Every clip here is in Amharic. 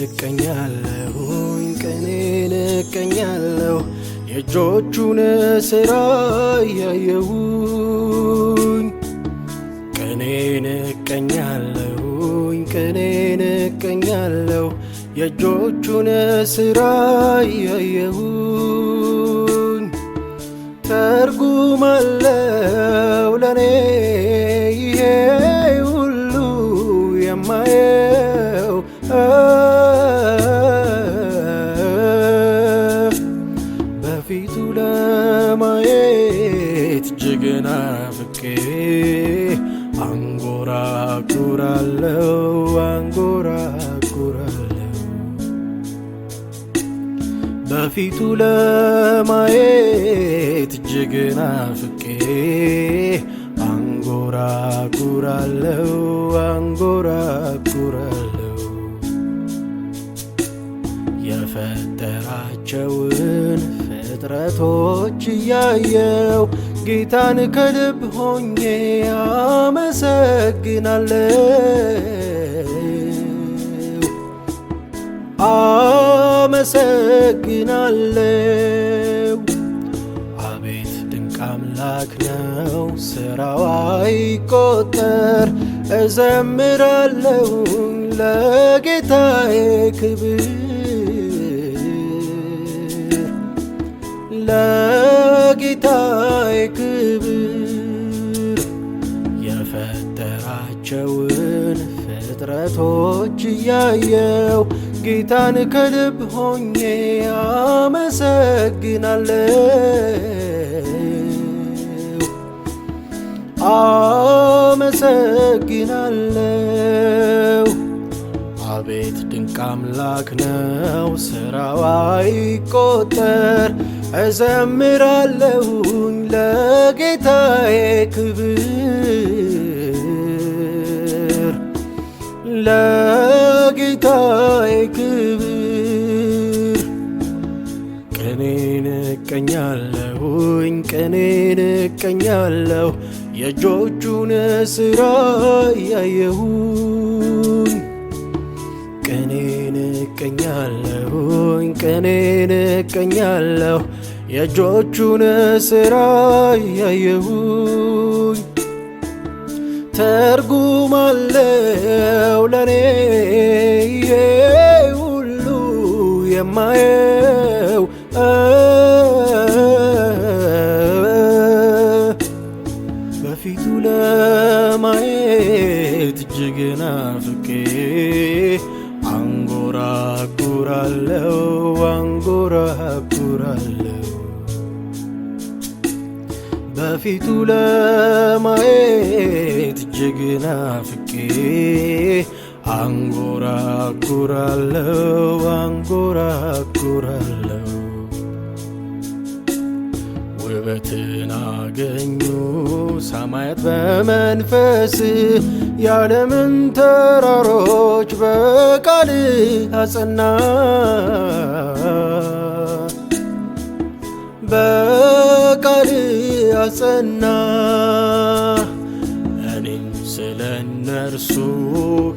እቀኛለሁኝ ቀኔን እቀኛለሁ የእጆቹን ሥራ እያየሁኝ ቀኔን እቀኛለሁኝ ቀኔን እቀኛለሁ የእጆቹን ሥራ እያየሁኝ ትርጉም አለው ለኔ ይሄ ሁሉ የማየው በፊቱ ለማየት እጅግ ናፍቄ አንጎራጉራለሁ በፊቱ ለማየት እጅግ ናፍቄ አንጎራጉራለሁ የፈጠራቸውን ፍጥረቶች እያየው ጌታን ከልብ ሆኜ አመሰግናለሁ። አቤት ድንቅ አምላክ ነው ሥራው አይቆጠር እዘምራለሁ ለጌታዬ ክብር የፈጠራቸውን ፍጥረቶች እያየው ጌታን ከልብ ሆኜ አመሰግናለሁ። አቤት ድንቅ አምላክ ነው ሥራው አይቆጠር እዘምራለሁኝ ለጌታዬ ክብር ለጌታዬ ክብር ቀኔን እቀኛለሁኝ ቀኔን እቀኛለሁ የእጆቹን ሥራ እያየሁኝ ቀኔን እቀኛለሁኝ ቀኔን እቀኛለሁ የእጆቹን ሥራ እያየሁኝ ትርጉም አለው ለኔ ይሄ ሁሉ የማየው በፊቱ ለማየት እጅግ ናፍቄ አንጎራጉራለሁ በፊቱ ለማየት እጅግ ናፍቄ አንጎራጉራለሁ ውበትን አገኙ ሰማያት በመንፈስ የዓለምን ተራሮች በቃል አጸና እኔም ስለ እነርሱ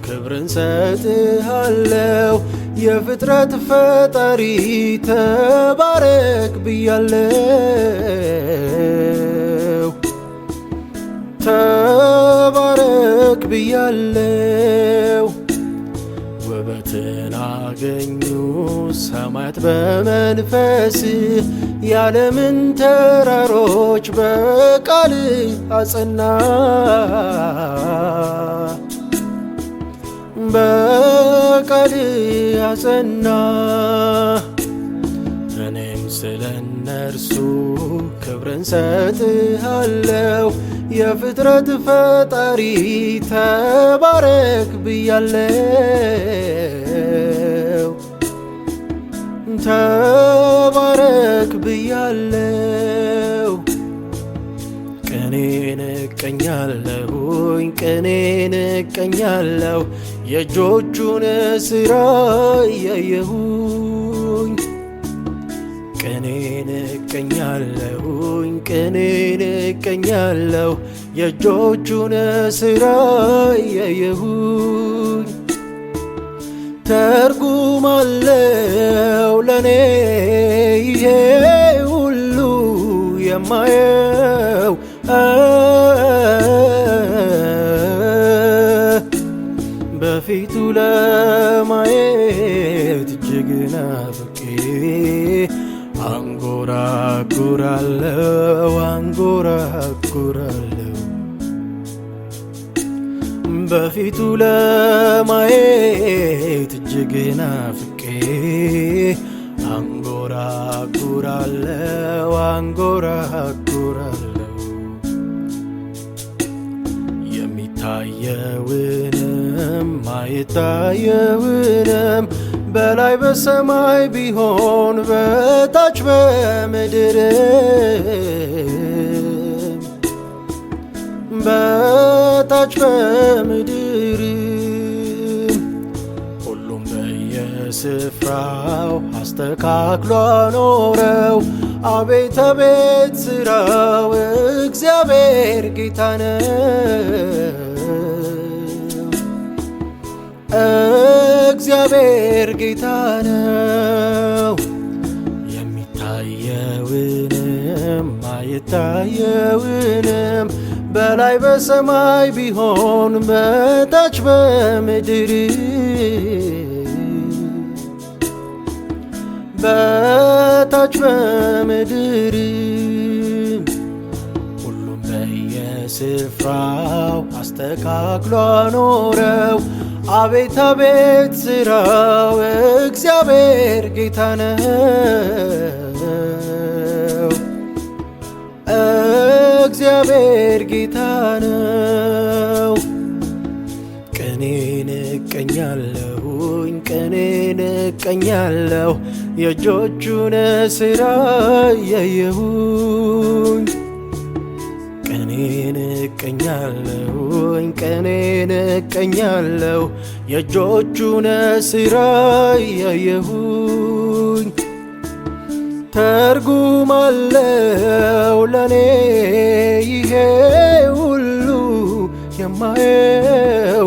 ክብርን ሰጥሃለሁ የፍጥረት ፈጣሪ ተባረክ ብያለሁ ውበትን አገኙ ሰማያት በመንፈስ የዓለምን ተራሮች በቃል አጸና እኔም ስለ እነርሱ ክብርን ሰጥሃለሁ የፍጥረት ፈጣሪ ተባረክ ብያለሁ ቀኔን እቀኛለሁኝ ቀኔን እቀኛለሁ የእጆቹን ሥራ እያየሁኝ ቀኔን እቀኛለሁኝ ቀኔን እቀኛለሁ የእጆቹን ሥራ እያየሁኝ ትርጉም ለኔ ይሄ ሁሉ የማየው በፊቱ ለማየት እጅግ ናፍቄ አንጎራጉራለሁ አንጎራጉራለሁ በፊቱ ለማየት እጅግ ናፍቄ አንጎራጉራለሁ አንጎራጉራለሁ የሚታየውንም ማይታየውንም በላይ በሰማይ ቢሆን በታች በምድርም በታች በምድርም ሁሉም በየስፍራው አስተካክሎ አኖረው። አቤት አቤት ሥራው እግዚአብሔር ጌታ ነው። እግዚአብሔር ጌታ ነው። የሚታየውንም ማይታየውንም በላይ በሰማይ ቢሆን በታች በምድር በታች በምድር ሁሉም በየስፍራው አስተካክሎ አኖረው። አቤት አቤት ሥራው እግዚአብሔር ጌታ ነው። እግዚአብሔር ጌታ ነው። ቀኔን እቀኛለሁኝ ቀኔን እቀኛለሁ የእጆቹን ሥራ እያየሁኝ ቀኔን እቀኛለሁኝ ቀኔን እቀኛለሁ የእጆቹን ሥራ እያየሁኝ ትርጉም አለው ለኔ ይሄ ሁሉ የማየው